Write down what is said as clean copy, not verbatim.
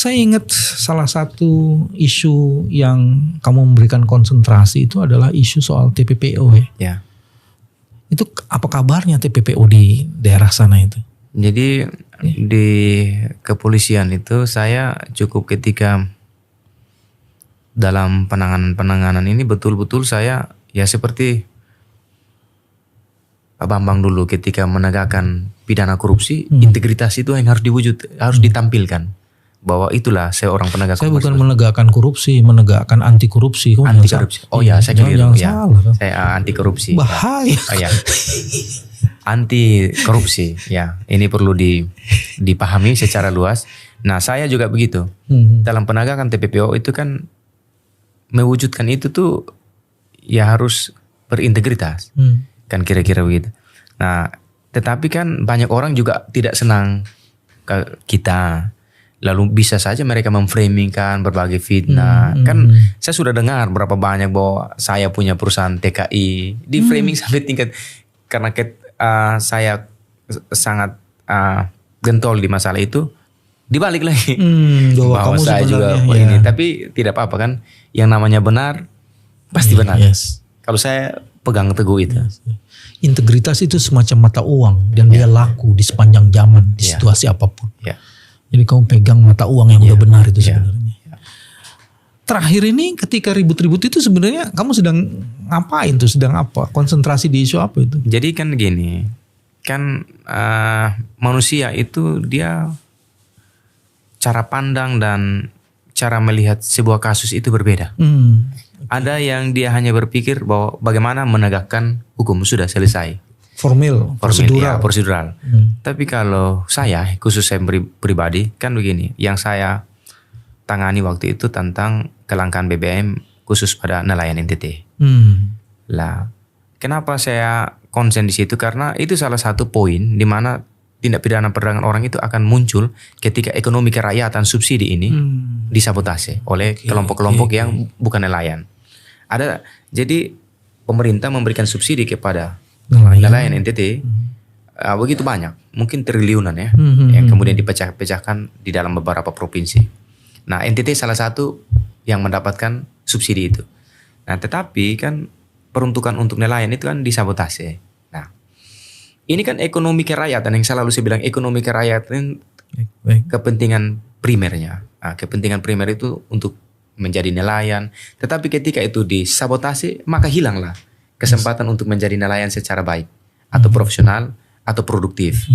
Saya ingat salah satu isu yang kamu memberikan konsentrasi itu adalah isu soal TPPO ya. Ya. Itu apa kabarnya TPPO di daerah sana itu? Jadi di kepolisian itu saya cukup ketika dalam penanganan ini betul-betul saya ya seperti Pak Bambang dulu ketika menegakkan pidana korupsi, integritas itu yang harus ditampilkan. Bahwa itulah seorang penegak Saya korupsi. bukan menegakkan korupsi, menegakkan anti korupsi. Anti korupsi. Oh ya, saya keliru. Jangan Ya. salah. Saya anti korupsi. Bahaya. Oh, ya. Anti korupsi. Ya, ini perlu dipahami secara luas. Nah, saya juga begitu. Dalam penegakan TPPO itu kan mewujudkan itu tuh ya harus berintegritas. Kan kira-kira begitu. Nah, tetapi kan banyak orang juga tidak senang ke kita. Lalu bisa saja mereka memframingkan berbagai fitnah. Kan saya sudah dengar berapa banyak bahwa saya punya perusahaan TKI. Di framing sampai tingkat, karena saya sangat gentol di masalah itu, dibalik lagi. Bahwa kamu saya juga ya. ini. Tapi tidak apa-apa kan. Yang namanya benar, pasti benar. Yes. Kalau saya pegang teguh itu. Yes. Integritas itu semacam mata uang. Dan dia laku di sepanjang zaman, di situasi apapun. Ya. Jadi kamu pegang mata uang yang udah benar itu sebenarnya. Terakhir ini ketika ribut-ribut itu sebenarnya kamu sedang ngapain tuh? Sedang apa? Konsentrasi di isu apa itu? Jadi kan gini, kan manusia itu dia cara pandang dan cara melihat sebuah kasus itu berbeda. Ada yang dia hanya berpikir bahwa bagaimana menegakkan hukum, sudah selesai. Prosedural. Tapi kalau saya, khusus saya pribadi, kan begini. Yang saya tangani waktu itu tentang kelangkaan BBM khusus pada nelayan NTT. Lah, kenapa saya konsen di situ? Karena itu salah satu poin di mana tindak pidana perdagangan orang itu akan muncul ketika ekonomi kerakyatan subsidi ini disabotase oleh kelompok-kelompok yang bukan nelayan. Jadi pemerintah memberikan subsidi kepada nelayan NTT begitu banyak, mungkin triliunan ya, yang kemudian dipecah-pecahkan di dalam beberapa provinsi. Nah, NTT salah satu yang mendapatkan subsidi itu. Nah, tetapi kan peruntukan untuk nelayan itu kan disabotase. Nah, ini kan ekonomi kerakyatan yang selalu saya bilang ekonomi kerakyatan kepentingan primernya. Nah, kepentingan primer itu untuk menjadi nelayan. Tetapi ketika itu disabotase, maka hilanglah kesempatan untuk menjadi nelayan secara baik atau profesional atau produktif.